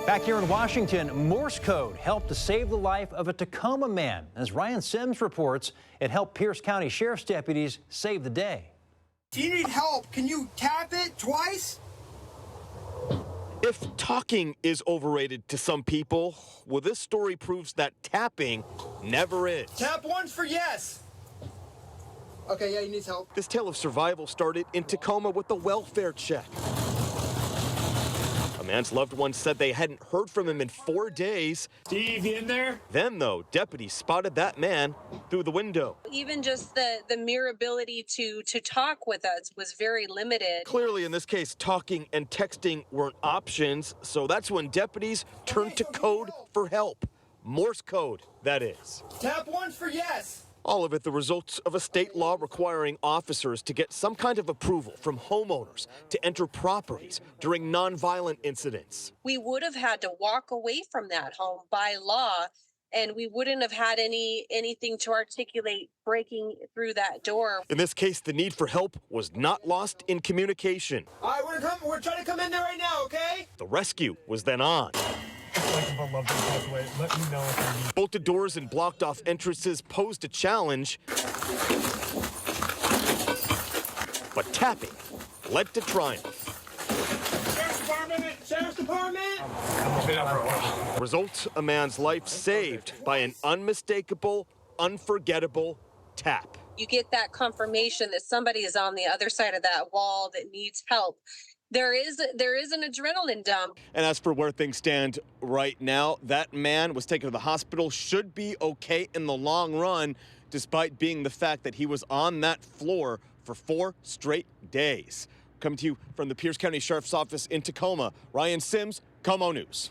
Back here in Washington, Morse code helped to save the life of a Tacoma man. As Ryan Sims reports, it helped Pierce County Sheriff's deputies save the day. Do you need help? Can you tap it twice? If talking is overrated to some people, well, this story proves that tapping never is. Tap once for yes. Okay, yeah, he needs help. This tale of survival started in Tacoma with a welfare check. A man's loved ones said they hadn't heard from him in 4 days. Steve, you in there? Then, though, deputies spotted that man through the window. Even just the mere ability to talk with us was very limited. Clearly, in this case, talking and texting weren't options, so that's when deputies turned to code for help. Morse code, that is. Tap once for yes. All of it the results of a state law requiring officers to get some kind of approval from homeowners to enter properties during nonviolent incidents. We would have had to walk away from that home by law, and we wouldn't have had anything to articulate breaking through that door. In this case, the need for help was not lost in communication. All right, we're trying to come in there right now, okay? The rescue was then on. Bolted doors and blocked off entrances posed a challenge, but tapping led to triumph. Sheriff's Department! Result, a man's life saved by an unmistakable, unforgettable tap. You get that confirmation that somebody is on the other side of that wall that needs help. There is an adrenaline dump. And as for where things stand right now, that man was taken to the hospital, should be okay in the long run, despite being the fact that he was on that floor for 4 straight days. Coming to you from the Pierce County Sheriff's Office in Tacoma, Ryan Sims, KOMO News.